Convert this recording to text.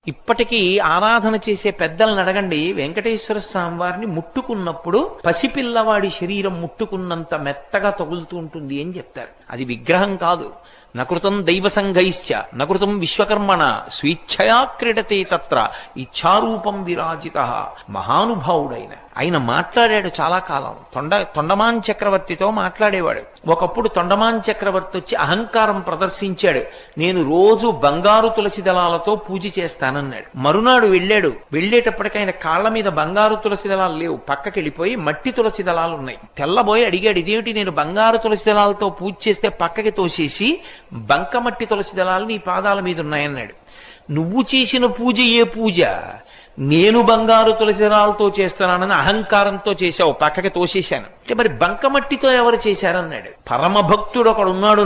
ఇప్పటికీ ఆరాధన చేసే పెద్దలను అడగండి, వెంకటేశ్వర స్వామి వారిని ముట్టుకున్నప్పుడు పసిపిల్లవాడి శరీరం ముట్టుకున్నంత మెత్తగా తగులుతూ ఉంటుంది అని చెప్తారు. అది విగ్రహం కాదు. నకృతం దైవ సంఘైశ్చ నకృతం విశ్వకర్మణ స్వేచ్ఛయా క్రీడతే తత్ర ఇచ్ఛారూపం విరాజిత. మహానుభావుడైన ఆయన మాట్లాడాడు చాలా కాలం. తొండమాన్ చక్రవర్తితో మాట్లాడేవాడు. ఒకప్పుడు తొండమాన్ చక్రవర్తి వచ్చి అహంకారం ప్రదర్శించాడు. నేను రోజు బంగారు తులసి దళాలతో పూజ చేస్తానన్నాడు. మరునాడు వెళ్ళేటప్పటికి ఆయన కాళ్ల మీద బంగారు తులసి దళాలు లేవు, పక్కకి వెళ్ళిపోయి మట్టి తులసి దళాలు ఉన్నాయి. తెల్లబోయి అడిగాడు, ఇదేమిటి నేను బంగారు తులసి దళాలతో పూజ చేస్తే పక్కకి తోసేసి బంకమట్టి తులసి దళాలు నీ పాదాల మీద ఉన్నాయన్నాడు. నువ్వు చేసిన పూజ ఏ పూజ? నేను బంగారు తులసి దళాలతో చేస్తున్నానని అహంకారంతో చేశావు, పక్కకి తోసేశాను. అంటే మరి బంకమట్టితో ఎవరు చేశారన్నాడు. పరమభక్తుడు ఒకడున్నాడు.